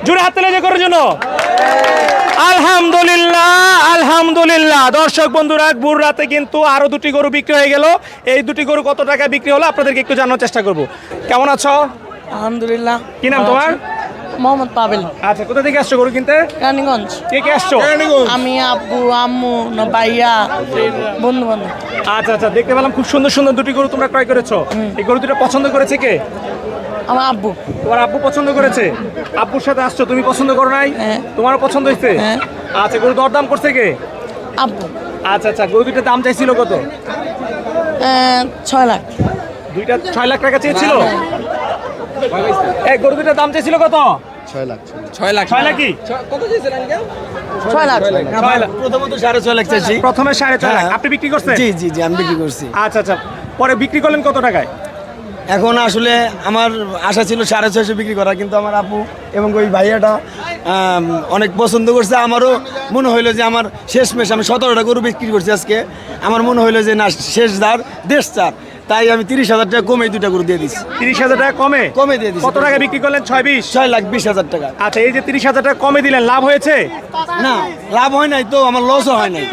জোরে হাত তালি দিয়ে গরুর জন্য। আলহামদুলিল্লাহ, আলহামদুলিল্লাহ। দর্শক বন্ধুরা, ভোর রাতে কিন্তু আরো দুটি গরু বিক্রি হয়ে গেল। এই দুটি গরু কত টাকা বিক্রি হলো আপনাদেরকে একটু জানার চেষ্টা করব। কেমন আছো? আলহামদুলিল্লাহ। কি নাম তোমার? মোহাম্মদ পাবেল, আচ্ছা, কোথা থেকে আসছো গরু কিনতে? রানীগঞ্জ। কে কে আসছো? আমি, আব্বু, আম্মু, ভাইয়া, বন্ধু বান্ধব। আচ্ছা আচ্ছা, দেখতে পেলাম খুব সুন্দর সুন্দর দুটি গরু তোমরা ক্রয় করেছো। এই গরু দুটো পছন্দ করেছে কে? আমার আব্বু। তোমার আব্বু পছন্দ করেছে? আব্বুর সাথে আসছো, তুমি পছন্দ করো নাই? হ্যাঁ। তোমারও পছন্দ হয়েছে? হ্যাঁ। আচ্ছা, গরু দরদাম করছে কে? আব্বু। আচ্ছা আচ্ছা, গরু দুটোর দাম চাইছিল কত? 6 লাখ। দুইটা 6 লাখ টাকা চেয়েছিল। এই গরু দুটোর দাম চাইছিল কত? 6 লাখ। 6 লাখ কি? 6 লাখ। প্রথমত 6.5 লাখ চাইছি। প্রথমে 6.5 লাখ আপনি বিক্রি করছেন? জি জি জি, আমি বিক্রি করছি। আচ্ছা আচ্ছা, পরে বিক্রি করলেন কত টাকায়? এখন আসলে আমার আশা ছিল 650 বিক্রি করা, কিন্তু আমার আপু এবং ওই ভাইয়াটা অনেক পছন্দ করছে। আমারও মনে হইলো যে আমার শেষমেশ আমি 17টা গরু বিক্রি করছি আজকে। আমার মনে হইলো যে না, শেষ দার দেশ চার, তাই আমি 30,000 টাকা কমে দুইটা গরু দিয়ে দিচ্ছি। 30,000 টাকা কমে? কমে দিয়ে দিচ্ছি। কত টাকা বিক্রি করলেন? 6-20? 6,20,000 টাকা। আচ্ছা, এই যে 30,000 টাকা কমে দিলেন, লাভ হয়েছে? না, লাভ হয় নাই তো, আমার লসও হয় নাই।